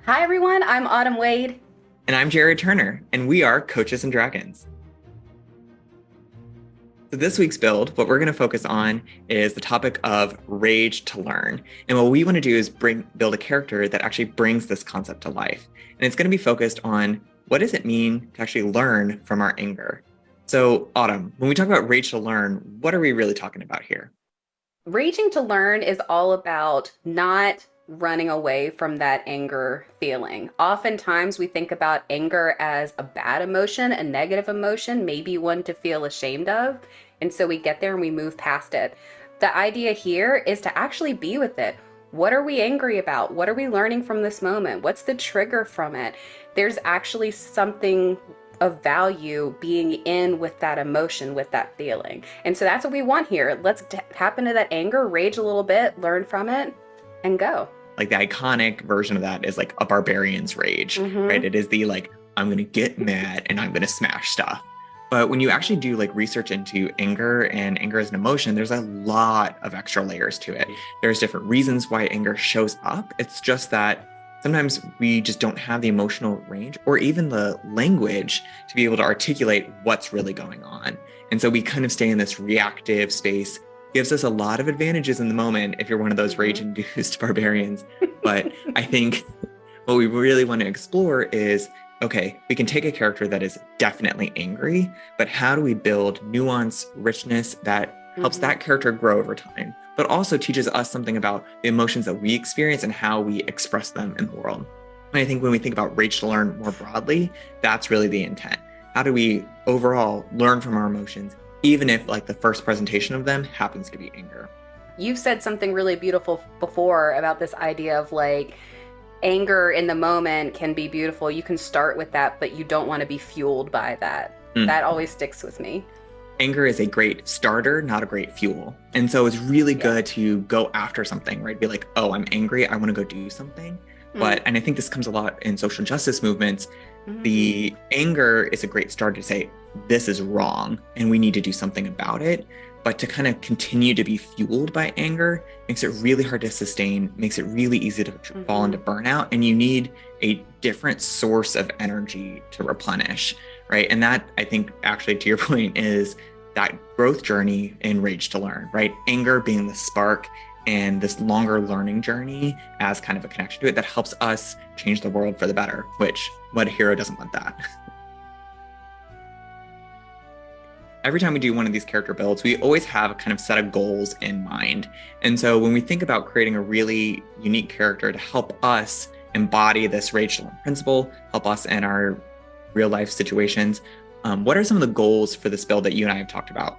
Hi everyone, I'm Autumn Wade. And I'm Jared Turner, and we are Coaches and Dragons. So, this week's build, what we're going to focus on is the topic of rage to learn. And what we want to do is build a character that actually brings this concept to life. And it's going to be focused on what does it mean to actually learn from our anger? So, Autumn, when we talk about rage to learn, what are we really talking about here? Raging to learn is all about not running away from that anger feeling. Oftentimes, we think about anger as a bad emotion, a negative emotion, maybe one to feel ashamed of. And so we get there and we move past it. The idea here is to actually be with it. What are we angry about? What are we learning from this moment? What's the trigger from it? There's actually something of value being in with that emotion, with that feeling. And so that's what we want here. Let's tap into that anger, rage a little bit, learn from it, and go. Like the iconic version of that is like a barbarian's rage, right? Mm-hmm. It is the like, I'm going to get mad and I'm going to smash stuff. But when you actually do like research into anger and anger as an emotion, there's a lot of extra layers to it. There's different reasons why anger shows up. It's just that sometimes we just don't have the emotional range or even the language to be able to articulate what's really going on. And so we kind of stay in this reactive space. Gives us a lot of advantages in the moment if you're one of those rage-induced barbarians. But I think what we really want to explore is, okay, we can take a character that is definitely angry, but how do we build nuance, richness that helps that character grow over time, but also teaches us something about the emotions that we experience and how we express them in the world. And I think when we think about rage to learn more broadly, that's really the intent. How do we overall learn from our emotions, even if like the first presentation of them happens to be anger? You've said something really beautiful before about this idea of like anger in the moment can be beautiful. You can start with that, but you don't want to be fueled by that. Mm. That always sticks with me. Anger is a great starter, not a great fuel. And so it's really good to go after something, right? Be like, oh, I'm angry. I want to go do something. And I think this comes a lot in social justice movements. The anger is a great start to say, this is wrong and we need to do something about it. But to kind of continue to be fueled by anger makes it really hard to sustain, makes it really easy to fall into burnout. And you need a different source of energy to replenish, right? And that, I think, actually, to your point, is that growth journey in Rage to Learn, right? Anger being the spark and this longer learning journey as kind of a connection to it that helps us change the world for the better, which what hero doesn't want that? Every time we do one of these character builds, we always have a kind of set of goals in mind. And so when we think about creating a really unique character to help us embody this rage to learn principle, help us in our real life situations, what are some of the goals for this build that you and I have talked about?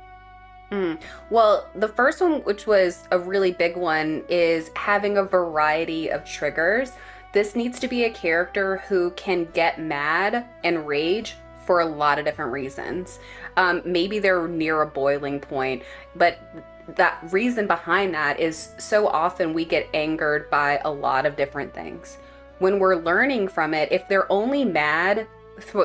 Well, the first one, which was a really big one, is having a variety of triggers. This needs to be a character who can get mad and rage for a lot of different reasons. Maybe they're near a boiling point, but that reason behind that is so often we get angered by a lot of different things. When we're learning from it, if they're only mad,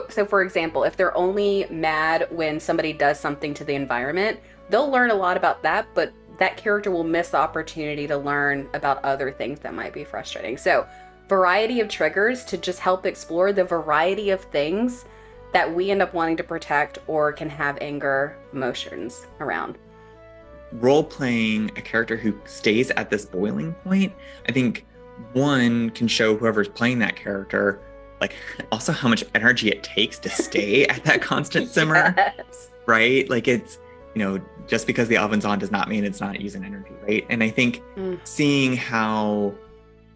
so for example, if they're only mad when somebody does something to the environment, they'll learn a lot about that, but that character will miss the opportunity to learn about other things that might be frustrating. So, variety of triggers to just help explore the variety of things that we end up wanting to protect or can have anger emotions around. Role playing a character who stays at this boiling point, I think one can show whoever's playing that character, like also how much energy it takes to stay at that constant simmer, Yes. right? Like it's, just because the oven's on does not mean it's not using energy, right? And I think seeing how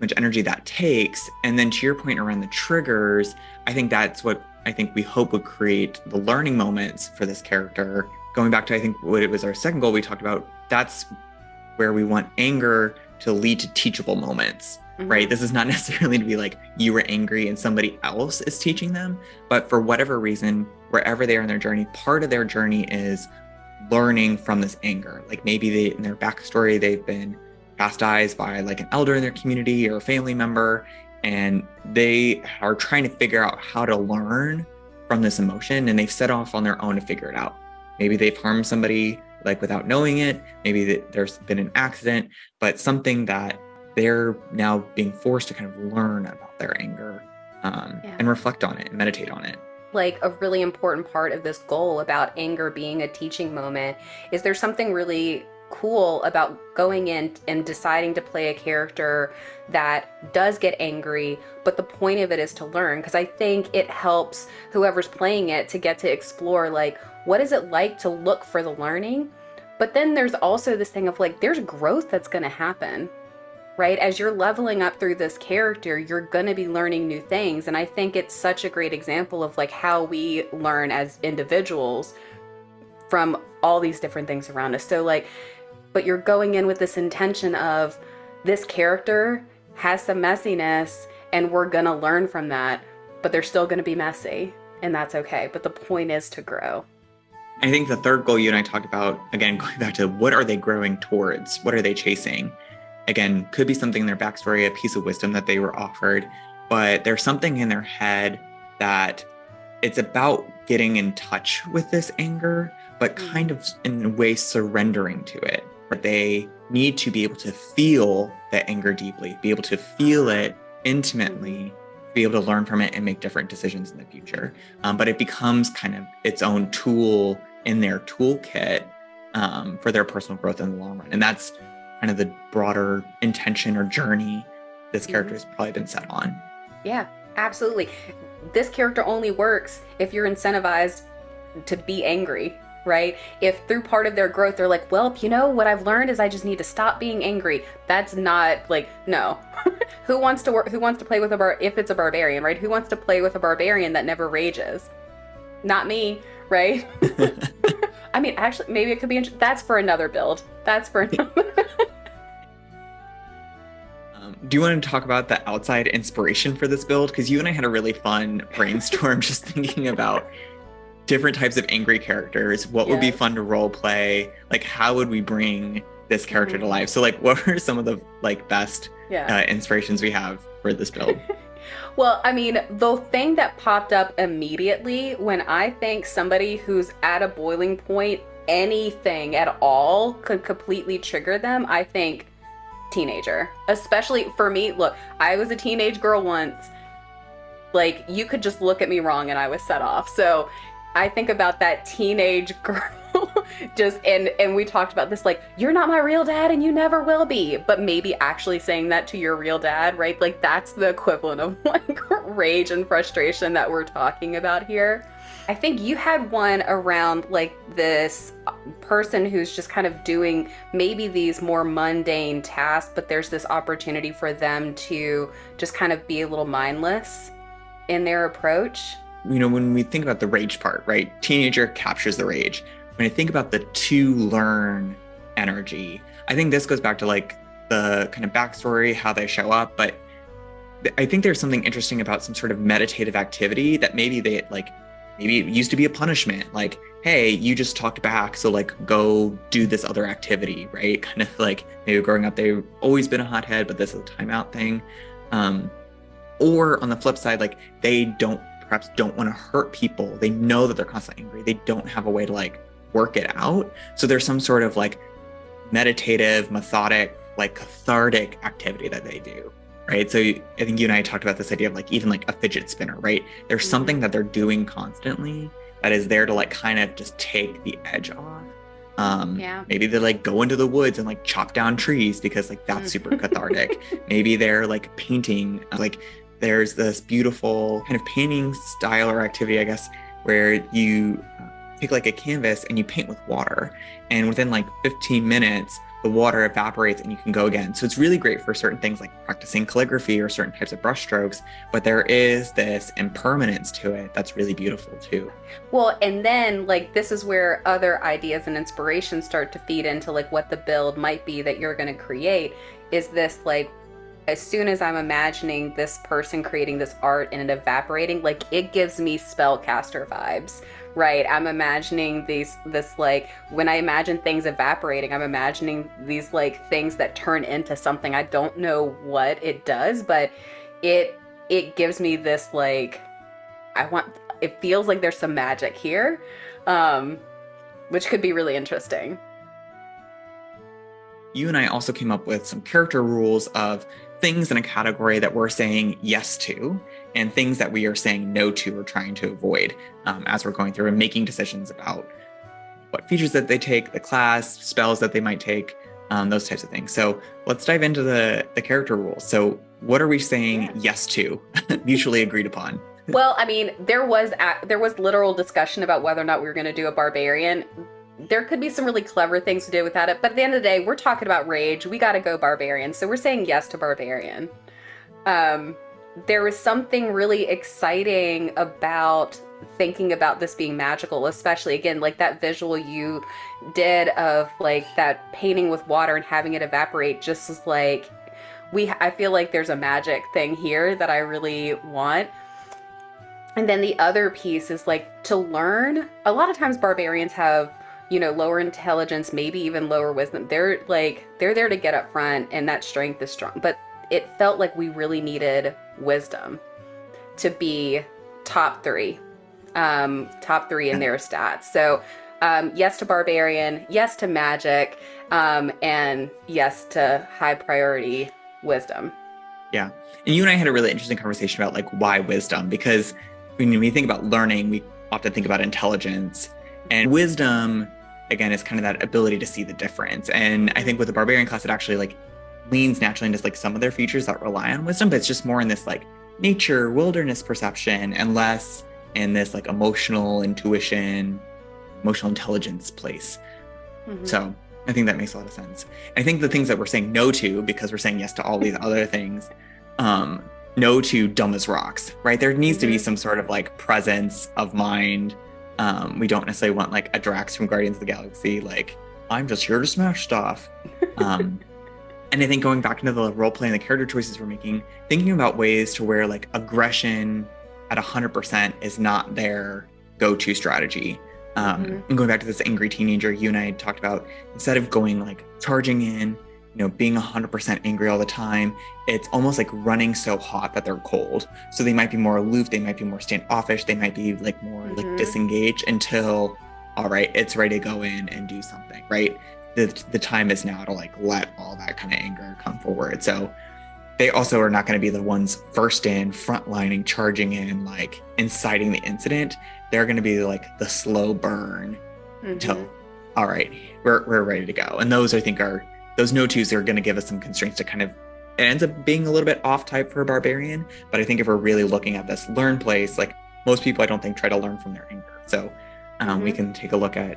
much energy that takes, and then to your point around the triggers, I think that's what I think we hope would create the learning moments for this character. Going back to, I think, what it was our second goal we talked about, that's where we want anger to lead to teachable moments, right? This is not necessarily to be like you were angry and somebody else is teaching them, but for whatever reason, wherever they are in their journey, part of their journey is learning from this anger. Like maybe in their backstory, they've been chastised by like an elder in their community or a family member, and they are trying to figure out how to learn from this emotion, and they've set off on their own to figure it out. Maybe they've harmed somebody like without knowing it. Maybe there's been an accident, but something that they're now being forced to kind of learn about their anger Yeah. and reflect on it and meditate on it. Like a really important part of this goal about anger being a teaching moment is there's something really cool about going in and deciding to play a character that does get angry, but the point of it is to learn, because I think it helps whoever's playing it to get to explore like what is it like to look for the learning. But then there's also this thing of like there's growth that's going to happen, right? As you're leveling up through this character, you're going to be learning new things. And I think it's such a great example of like how we learn as individuals from all these different things around us. So like, but you're going in with this intention of this character has some messiness and we're going to learn from that, but they're still going to be messy and that's okay. But the point is to grow. I think the third goal you and I talked about, again, going back to what are they growing towards? What are they chasing? Again, could be something in their backstory, a piece of wisdom that they were offered, but there's something in their head that it's about getting in touch with this anger, but kind of in a way surrendering to it. They need to be able to feel that anger deeply, be able to feel it intimately, be able to learn from it and make different decisions in the future. But it becomes kind of its own tool in their toolkit for their personal growth in the long run. And that's kind of the broader intention or journey this character has probably been set on. Yeah, absolutely. This character only works if you're incentivized to be angry, right? If through part of their growth, they're like, well, you know, what I've learned is I just need to stop being angry. That's not like, no. Who wants to play with if it's a barbarian, right? Who wants to play with a barbarian that never rages? Not me, right? I mean, actually, maybe it could be, that's for another build. That's for another. Do you want to talk about the outside inspiration for this build? Because you and I had a really fun brainstorm just thinking about different types of angry characters. What would be fun to role play? Like, how would we bring this character to life? So, like, what were some of the like best inspirations we have for this build? Well, I mean, the thing that popped up immediately when I think somebody who's at a boiling point, anything at all could completely trigger them, I think teenager. Especially for me, look, I was a teenage girl once. Like, you could just look at me wrong and I was set off. So I think about that teenage girl just, and we talked about this, like, you're not my real dad and you never will be, but maybe actually saying that to your real dad, right? Like, that's the equivalent of like rage and frustration that we're talking about here. I think you had one around like this person who's just kind of doing maybe these more mundane tasks, but there's this opportunity for them to just kind of be a little mindless in their approach. You know, when we think about the rage part, right? Teenager captures the rage. When I think about the to learn energy, I think this goes back to like the kind of backstory, how they show up. But I think there's something interesting about some sort of meditative activity that maybe maybe it used to be a punishment. Like, hey, you just talked back, so like go do this other activity, right? Kind of like maybe growing up, they've always been a hothead, but this is a timeout thing. Or on the flip side, like they perhaps don't want to hurt people. They know that they're constantly angry. They don't have a way to like work it out. So there's some sort of like meditative, methodic, like cathartic activity that they do, right? So I think you and I talked about this idea of like even like a fidget spinner, right? There's something that they're doing constantly that is there to like kind of just take the edge off. Maybe they like go into the woods and like chop down trees because like that's super cathartic. Maybe they're like painting, like there's this beautiful kind of painting style or activity, I guess, where you take like a canvas and you paint with water, and within like 15 minutes the water evaporates and you can go again. So it's really great for certain things like practicing calligraphy or certain types of brush strokes, but there is this impermanence to it that's really beautiful too. Well, and then like this is where other ideas and inspirations start to feed into like what the build might be that you're going to create. Is this like, as soon as I'm imagining this person creating this art and it evaporating, like it gives me spellcaster vibes, right? I'm imagining this like, when I imagine things evaporating, I'm imagining these like things that turn into something. I don't know what it does, but it gives me this like, it feels like there's some magic here, which could be really interesting. You and I also came up with some character rules of things in a category that we're saying yes to and things that we are saying no to or trying to avoid as we're going through and making decisions about what features that they take, the class, spells that they might take, those types of things. So let's dive into the character rules. So what are we saying yes to, mutually agreed upon? Well, I mean, there was literal discussion about whether or not we were going to do a barbarian. There could be some really clever things to do without it, but at the end of the day, we're talking about rage. We got to go barbarian, so we're saying yes to barbarian. There was something really exciting about thinking about this being magical, especially again, like that visual you did of like that painting with water and having it evaporate. Just was like, I feel like there's a magic thing here that I really want. And then the other piece is like to learn. A lot of times barbarians have, lower intelligence, maybe even lower wisdom. They're there to get up front, and that strength is strong. But it felt like we really needed wisdom to be top three in their stats. So yes to barbarian, yes to magic, and yes to high priority wisdom. Yeah. And you and I had a really interesting conversation about like why wisdom, because when we think about learning, we often think about intelligence, and wisdom, again, is kind of that ability to see the difference. And I think with the barbarian class, it actually like leans naturally into like some of their features that rely on wisdom, but it's just more in this like nature, wilderness perception, and less in this like emotional intuition, emotional intelligence place. Mm-hmm. So I think that makes a lot of sense. I think the things that we're saying no to, because we're saying yes to all these other things, no to dumb as rocks, right? There needs to be some sort of like presence of mind. We don't necessarily want like a Drax from Guardians of the Galaxy, like, I'm just here to smash stuff. And I think going back into the role play and the character choices we're making, thinking about ways to where like aggression at 100% is not their go-to strategy. And going back to this angry teenager you and I had talked about, instead of going like charging in, being 100% angry all the time, it's almost like running so hot that they're cold. So they might be more aloof, they might be more standoffish, they might be like more like disengaged until, all right, it's ready to go in and do something, right? The time is now to like let all that kind of anger come forward. So they also are not going to be the ones first in, frontlining, charging in, like inciting the incident. They're going to be like the slow burn until, all right, we're ready to go. And those I think are, those no-tos are going to give us some constraints to kind of, it ends up being a little bit off type for a barbarian. But I think if we're really looking at this learn place, like most people I don't think try to learn from their anger. So we can take a look at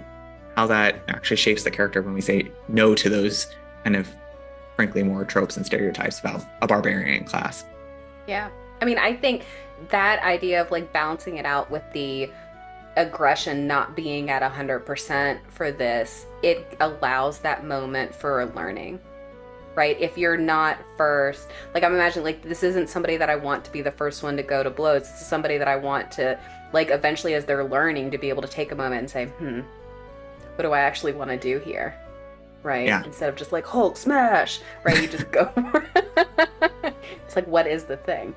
how that actually shapes the character when we say no to those kind of, frankly, more tropes and stereotypes about a barbarian class. Yeah. I mean, I think that idea of like balancing it out with the aggression not being at 100% for this, it allows that moment for learning, right? If you're not first, like I'm imagining like this isn't somebody that I want to be the first one to go to blows. This is somebody that I want to like eventually as they're learning to be able to take a moment and say, what do I actually want to do here? Right? Yeah. Instead of just like Hulk smash, right? You just go. It's like, what is the thing?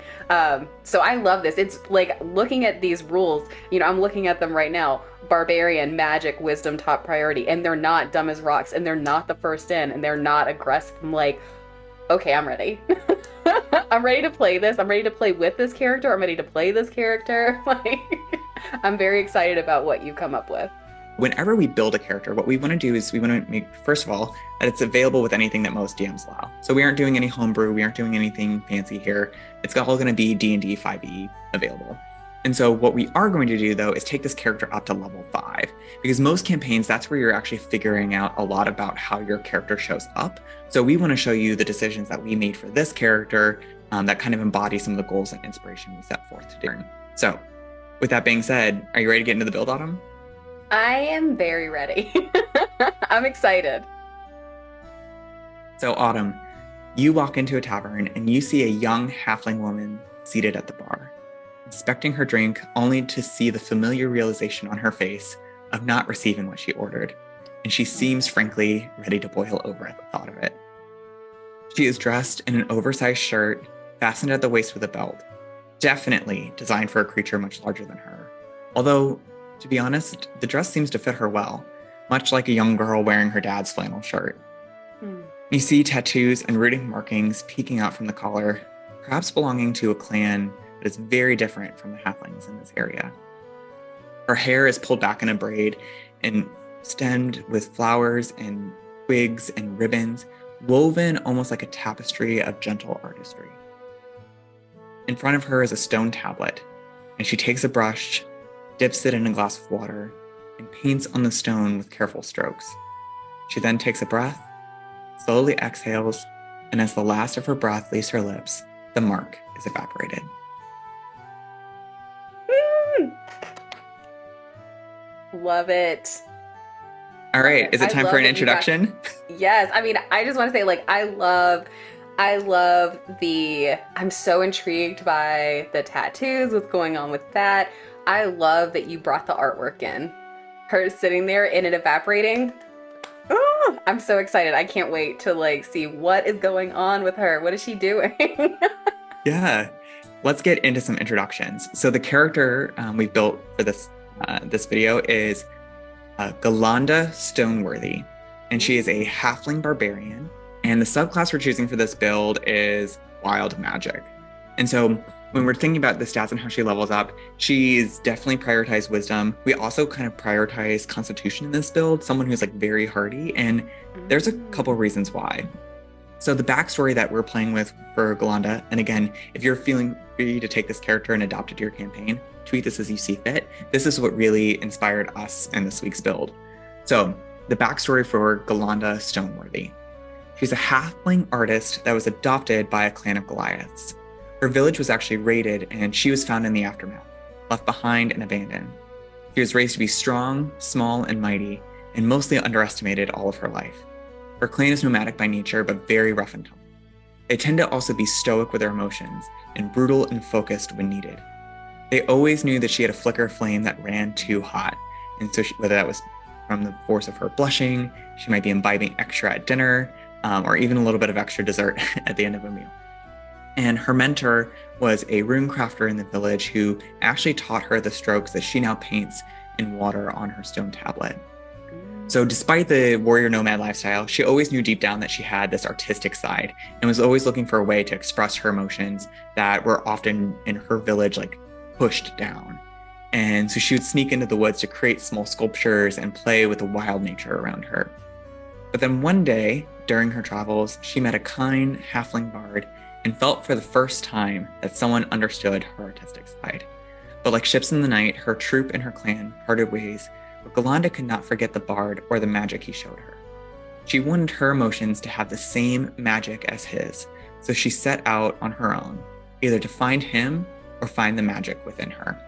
So I love this. It's like looking at these rules, I'm looking at them right now. Barbarian, magic, wisdom, top priority. And they're not dumb as rocks. And they're not the first in. And they're not aggressive. I'm like, okay, I'm ready. I'm ready to play this. I'm ready to play with this character. I'm ready to play this character. Like, I'm very excited about what you come up with. Whenever we build a character, what we want to do is we want to make, first of all, that it's available with anything that most DMs allow. So we aren't doing any homebrew. We aren't doing anything fancy here. It's all going to be D&D 5e available. And so what we are going to do, though, is take this character up to level 5. Because most campaigns, that's where you're actually figuring out a lot about how your character shows up. So we want to show you the decisions that we made for this character that kind of embody some of the goals and inspiration we set forth to do. So with that being said, are you ready to get into the build, Autumn? I am very ready. I'm excited. So Autumn, you walk into a tavern and you see a young halfling woman seated at the bar, inspecting her drink only to see the familiar realization on her face of not receiving what she ordered. And she seems frankly ready to boil over at the thought of it. She is dressed in an oversized shirt fastened at the waist with a belt, definitely designed for a creature much larger than her. Although, to be honest, the dress seems to fit her well, much like a young girl wearing her dad's flannel shirt. You see tattoos and runic markings peeking out from the collar, perhaps belonging to a clan that is very different from the halflings in this area. Her hair is pulled back in a braid and stemmed with flowers and twigs and ribbons, woven almost like a tapestry of gentle artistry. In front of her is a stone tablet, and she takes a brush, dips it in a glass of water, and paints on the stone with careful strokes. She then takes a breath, slowly exhales, and as the last of her breath leaves her lips, the mark is evaporated. Love it. All right, is it time for an introduction? Yes, I mean, I just want to say, like, I love I'm so intrigued by the tattoos, what's going on with that. I love that you brought the artwork in. Her sitting there and it evaporating. Oh, I'm so excited. I can't wait to like see what is going on with her. What is she doing? Yeah, let's get into some introductions. So the character we've built for this video is Galanda Stoneworthy, and she is a halfling barbarian. And the subclass we're choosing for this build is Wild Magic. And so when we're thinking about the stats and how she levels up, she's definitely prioritized wisdom. We also kind of prioritize constitution in this build, someone who's like very hardy. And there's a couple reasons why. So the backstory that we're playing with for Galanda, and again, if you're feeling free to take this character and adopt it to your campaign, tweak this as you see fit. This is what really inspired us in this week's build. So the backstory for Galanda Stoneworthy. She's a halfling artist that was adopted by a clan of Goliaths. Her village was actually raided and she was found in the aftermath, left behind and abandoned. She was raised to be strong, small, and mighty, and mostly underestimated all of her life. Her clan is nomadic by nature, but very rough and tumble. They tend to also be stoic with their emotions and brutal and focused when needed. They always knew that she had a flicker of flame that ran too hot, and so whether that was from the force of her blushing, she might be imbibing extra at dinner, or even a little bit of extra dessert at the end of a meal. And her mentor was a rune crafter in the village who actually taught her the strokes that she now paints in water on her stone tablet. So despite the warrior nomad lifestyle, she always knew deep down that she had this artistic side and was always looking for a way to express her emotions that were often in her village like pushed down. And so she would sneak into the woods to create small sculptures and play with the wild nature around her. But then one day, during her travels, she met a kind halfling bard and felt for the first time that someone understood her artistic side. But like ships in the night, her troop and her clan parted ways, but Galanda could not forget the bard or the magic he showed her. She wanted her emotions to have the same magic as his, so she set out on her own, either to find him or find the magic within her.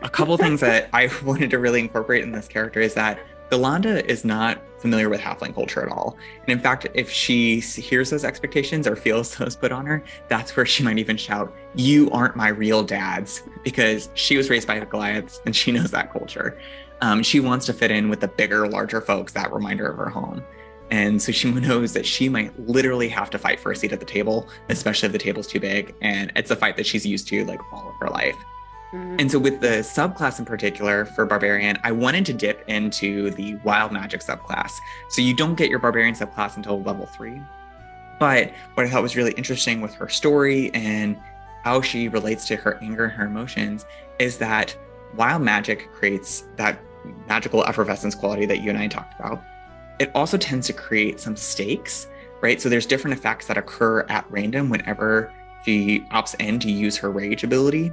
A couple things that I wanted to really incorporate in this character is that Galanda is not familiar with halfling culture at all. And in fact, if she hears those expectations or feels those put on her, that's where she might even shout, "You aren't my real dads," because she was raised by the Goliaths and she knows that culture. She wants to fit in with the bigger, larger folks that remind her of her home. And so she knows that she might literally have to fight for a seat at the table, especially if the table's too big. And it's a fight that she's used to like all of her life. And so with the subclass in particular for Barbarian, I wanted to dip into the Wild Magic subclass. So you don't get your Barbarian subclass until level 3. But what I thought was really interesting with her story and how she relates to her anger and her emotions is that Wild Magic creates that magical effervescence quality that you and I talked about. It also tends to create some stakes, right? So there's different effects that occur at random whenever she opts in to use her rage ability.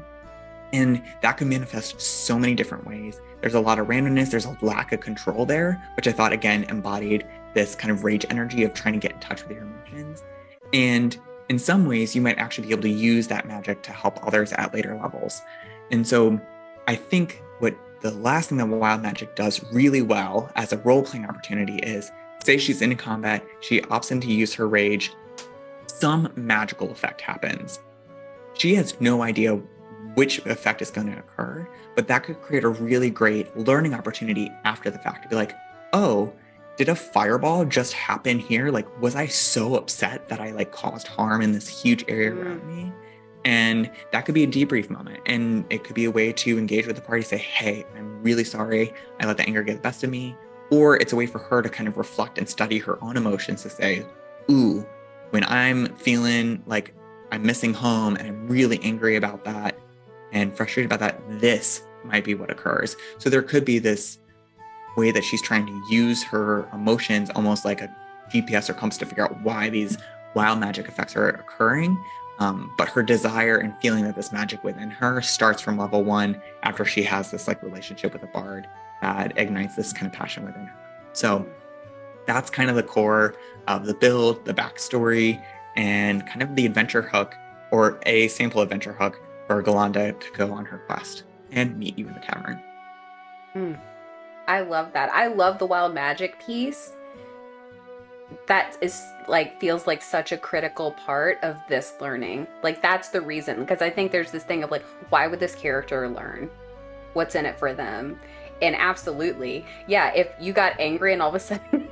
And that can manifest so many different ways. There's a lot of randomness. There's a lack of control there, which I thought, again, embodied this kind of rage energy of trying to get in touch with your emotions. And in some ways, you might actually be able to use that magic to help others at later levels. And so I think what the last thing that Wild Magic does really well as a role-playing opportunity is, say she's in combat, she opts in to use her rage, some magical effect happens. She has no idea which effect is going to occur, but that could create a really great learning opportunity after the fact to be like, oh, did a fireball just happen here? Like, was I so upset that I like caused harm in this huge area around me? And that could be a debrief moment. And it could be a way to engage with the party, say, hey, I'm really sorry. I let the anger get the best of me. or it's a way for her to kind of reflect and study her own emotions to say, ooh, when I'm feeling like I'm missing home and I'm really angry about that and frustrated about that, this might be what occurs. So there could be this way that she's trying to use her emotions almost like a GPS or compass to figure out why these wild magic effects are occurring. But her desire and feeling that this magic within her starts from level 1 after she has this like relationship with a bard that ignites this kind of passion within her. So that's kind of the core of the build, the backstory, and kind of the adventure hook, or a sample adventure hook for Galanda to go on her quest and meet you in the tavern. I love that. I love the wild magic piece. That is like, feels like such a critical part of this learning. Like, that's the reason, because I think there's this thing of like, why would this character learn? What's in it for them? And absolutely, yeah, if you got angry and all of a sudden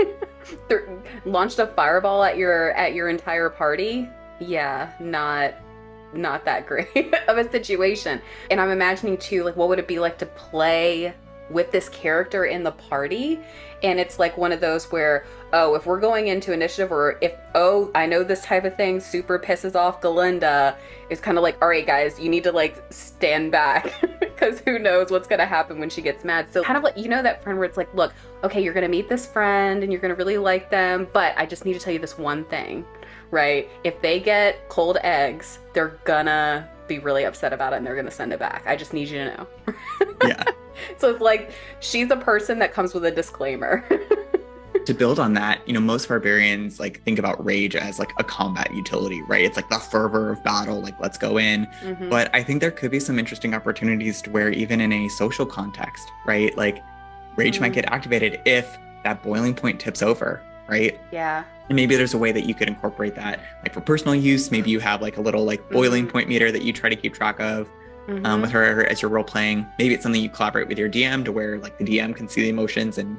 launched a fireball at your entire party, yeah, not that great of a situation. And I'm imagining too, like, what would it be like to play with this character in the party? And it's like one of those where, oh, if we're going into initiative, or if, oh, I know this type of thing super pisses off Galinda, it's kind of like, all right, guys, you need to like stand back because who knows what's going to happen when she gets mad. So kind of like, you know, that friend where it's like, look, okay, you're going to meet this friend and you're going to really like them, but I just need to tell you this one thing, right? If they get cold eggs, they're gonna be really upset about it and they're gonna send it back. I just need you to know. Yeah. So it's like, she's a person that comes with a disclaimer. To build on that, you know, most barbarians like think about rage as like a combat utility, right? It's like the fervor of battle, like let's go in. Mm-hmm. But I think there could be some interesting opportunities to where even in a social context, right? Like rage might get activated if that boiling point tips over, right? Yeah. And maybe there's a way that you could incorporate that, like for personal use. Maybe you have like a little like boiling point meter that you try to keep track of with her as you're role playing. Maybe it's something you collaborate with your DM to where like the DM can see the emotions and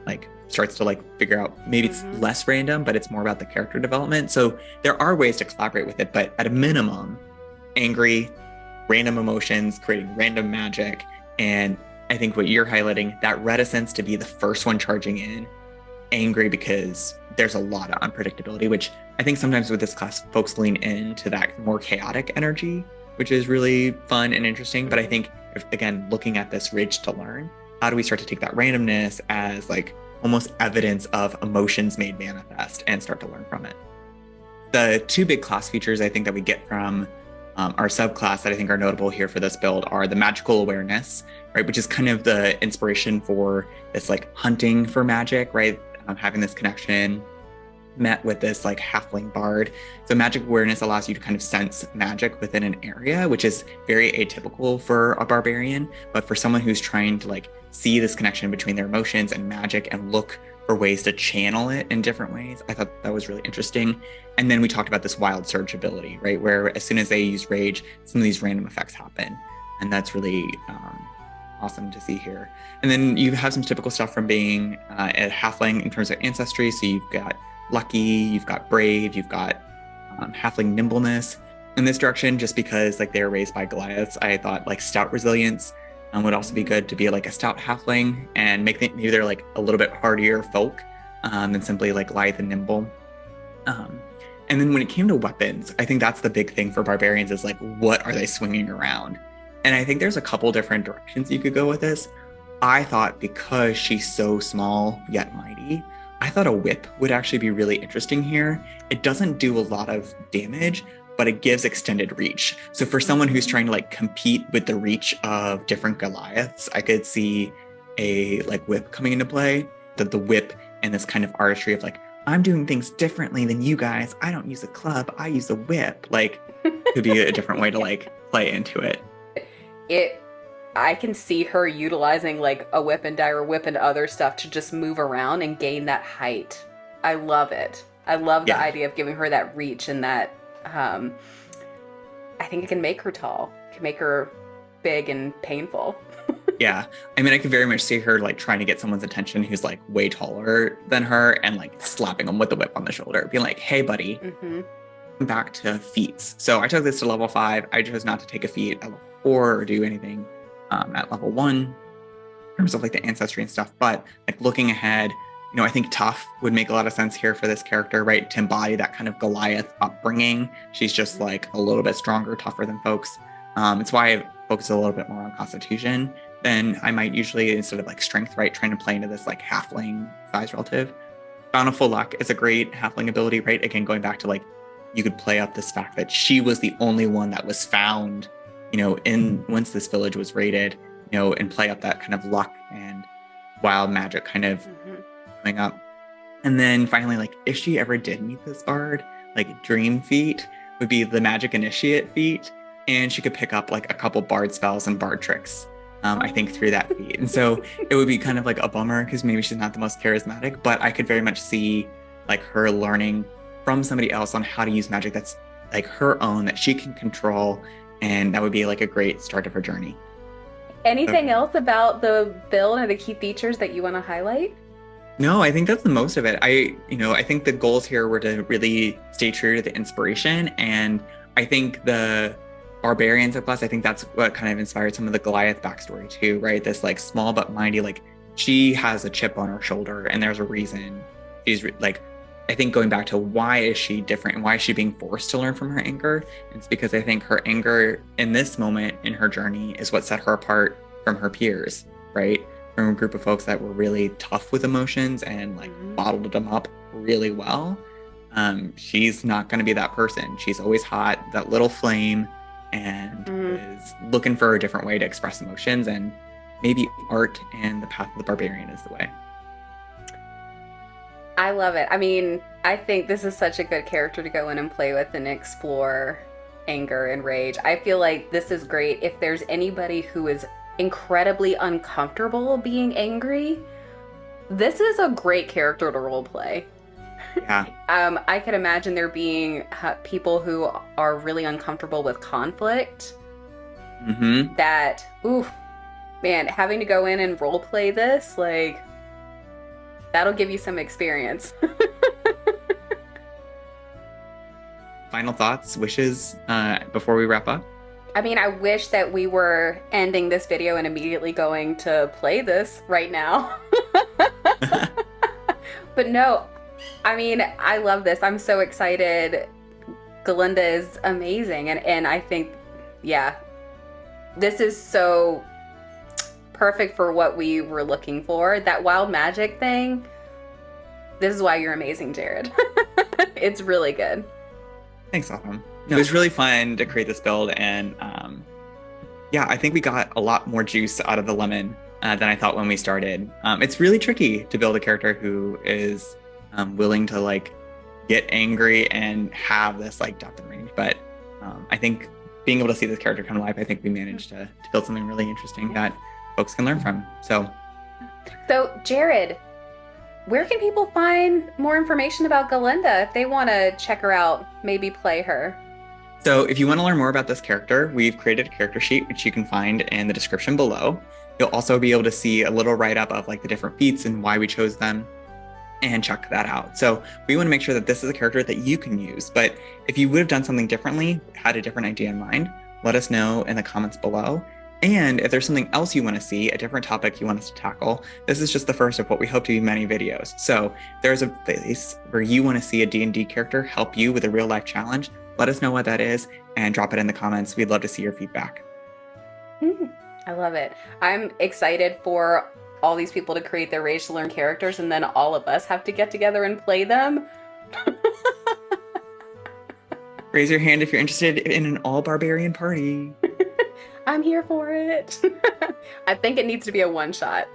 like starts to like figure out, maybe it's less random, but it's more about the character development. So there are ways to collaborate with it, but at a minimum, angry, random emotions, creating random magic. And I think what you're highlighting, that reticence to be the first one charging in, angry because there's a lot of unpredictability, which I think sometimes with this class, folks lean into that more chaotic energy, which is really fun and interesting. But I think, if, again, looking at this ridge to learn, how do we start to take that randomness as like almost evidence of emotions made manifest and start to learn from it? The two big class features I think that we get from our subclass that I think are notable here for this build are the magical awareness, right? Which is kind of the inspiration for this like hunting for magic, right? Having this connection met with this like halfling bard. So magic awareness allows you to kind of sense magic within an area, which is very atypical for a barbarian. But for someone who's trying to like see this connection between their emotions and magic and look for ways to channel it in different ways, I thought that was really interesting. And then we talked about this wild surge ability, right? Where as soon as they use rage, some of these random effects happen. And that's really awesome to see here. And then you have some typical stuff from being a halfling in terms of ancestry. So you've got lucky, you've got brave, you've got halfling nimbleness. In this direction, just because like they were raised by Goliaths, I thought like stout resilience would also be good to be like a stout halfling and make maybe they're like a little bit hardier folk than simply like lithe and nimble. And then when it came to weapons, I think that's the big thing for barbarians is like, what are they swinging around? And I think there's a couple different directions you could go with this. I thought because she's so small yet mighty, I thought a whip would actually be really interesting here. It doesn't do a lot of damage, but it gives extended reach. So for someone who's trying to like compete with the reach of different Goliaths, I could see a like whip coming into play. That the whip and this kind of artistry of like, I'm doing things differently than you guys. I don't use a club, I use a whip. Like could be a different way to like play into it. I can see her utilizing like a whip and dire whip and other stuff to just move around and gain that height. I love it. I love the idea of giving her that reach and that I think it can make her tall. It can make her big and painful. Yeah. I mean, I could very much see her like trying to get someone's attention who's like way taller than her and like slapping them with the whip on the shoulder, being like, hey buddy, back to feats. So I took this to level 5. I chose not to take a feat at level 4 or do anything at level 1. terms of like the ancestry and stuff. But like looking ahead, I think tough would make a lot of sense here for this character, right? To embody that kind of Goliath upbringing. She's just like a little bit stronger, tougher than folks. It's why I focus a little bit more on constitution than I might usually, instead of like strength, right? Trying to play into this like halfling size relative. Bountiful Luck is a great halfling ability, right? Again, going back to like, you could play up this fact that she was the only one that was found, in once this village was raided, and play up that kind of luck and wild magic kind of coming up. And then finally, like, if she ever did meet this bard, like Dream Feat would be the magic initiate feat. And she could pick up like a couple bard spells and bard tricks, I think, through that feat. And so it would be kind of like a bummer because maybe she's not the most charismatic, but I could very much see like her learning from somebody else on how to use magic that's like her own, that she can control. And that would be like a great start of her journey. Anything else about the build or the key features that you want to highlight? No, I think that's the most of it. I think the goals here were to really stay true to the inspiration. And I think the Barbarians of Plus, I think that's what kind of inspired some of the Goliath backstory too, right? This like small but mighty, like she has a chip on her shoulder and there's a reason. She's like, I think going back to why is she different and why is she being forced to learn from her anger? It's because I think her anger in this moment in her journey is what set her apart from her peers, right? From a group of folks that were really tough with emotions and like bottled them up really well. She's not going to be that person. She's always hot, that little flame, and is looking for a different way to express emotions. And maybe art and the path of the barbarian is the way. I love it. I mean, I think this is such a good character to go in and play with and explore anger and rage. I feel like this is great if there's anybody who is incredibly uncomfortable being angry. This is a great character to role play. Yeah. I could imagine there being people who are really uncomfortable with conflict. That, ooh, man, having to go in and role play this, like, that'll give you some experience. Final thoughts, wishes before we wrap up? I mean, I wish that we were ending this video and immediately going to play this right now. But no, I mean, I love this. I'm so excited. Galinda is amazing. And I think, yeah, this is so perfect for what we were looking for. That wild magic thing, this is why you're amazing, Jared. It's really good. Thanks, Autumn. It was really fun to create this build, and yeah, I think we got a lot more juice out of the lemon than I thought when we started. It's really tricky to build a character who is willing to like get angry and have this like depth and range, but I think being able to see this character come alive, I think we managed to build something really interesting that folks can learn from. So Jared, where can people find more information about Galinda if they want to check her out, maybe play her? So if you want to learn more about this character, we've created a character sheet, which you can find in the description below. You'll also be able to see a little write-up of like the different feats and why we chose them, and check that out. So we want to make sure that this is a character that you can use. But if you would have done something differently, had a different idea in mind, let us know in the comments below. And if there's something else you want to see, a different topic you want us to tackle, this is just the first of what we hope to be many videos. So there's a place where you want to see a D&D character help you with a real life challenge. Let us know what that is and drop it in the comments. We'd love to see your feedback. I love it. I'm excited for all these people to create their Rage to Learn characters, and then all of us have to get together and play them. Raise your hand if you're interested in an all barbarian party. I'm here for it. I think it needs to be a one-shot.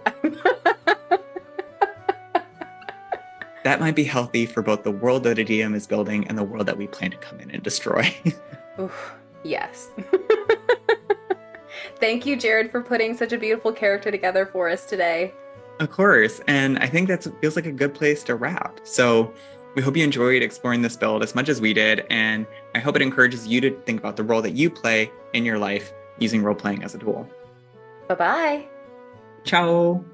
That might be healthy for both the world that a DM is building and the world that we plan to come in and destroy. Oof, yes. Thank you, Jared, for putting such a beautiful character together for us today. Of course. And I think that feels like a good place to wrap. So we hope you enjoyed exploring this build as much as we did. And I hope it encourages you to think about the role that you play in your life using role-playing as a tool. Bye-bye. Ciao.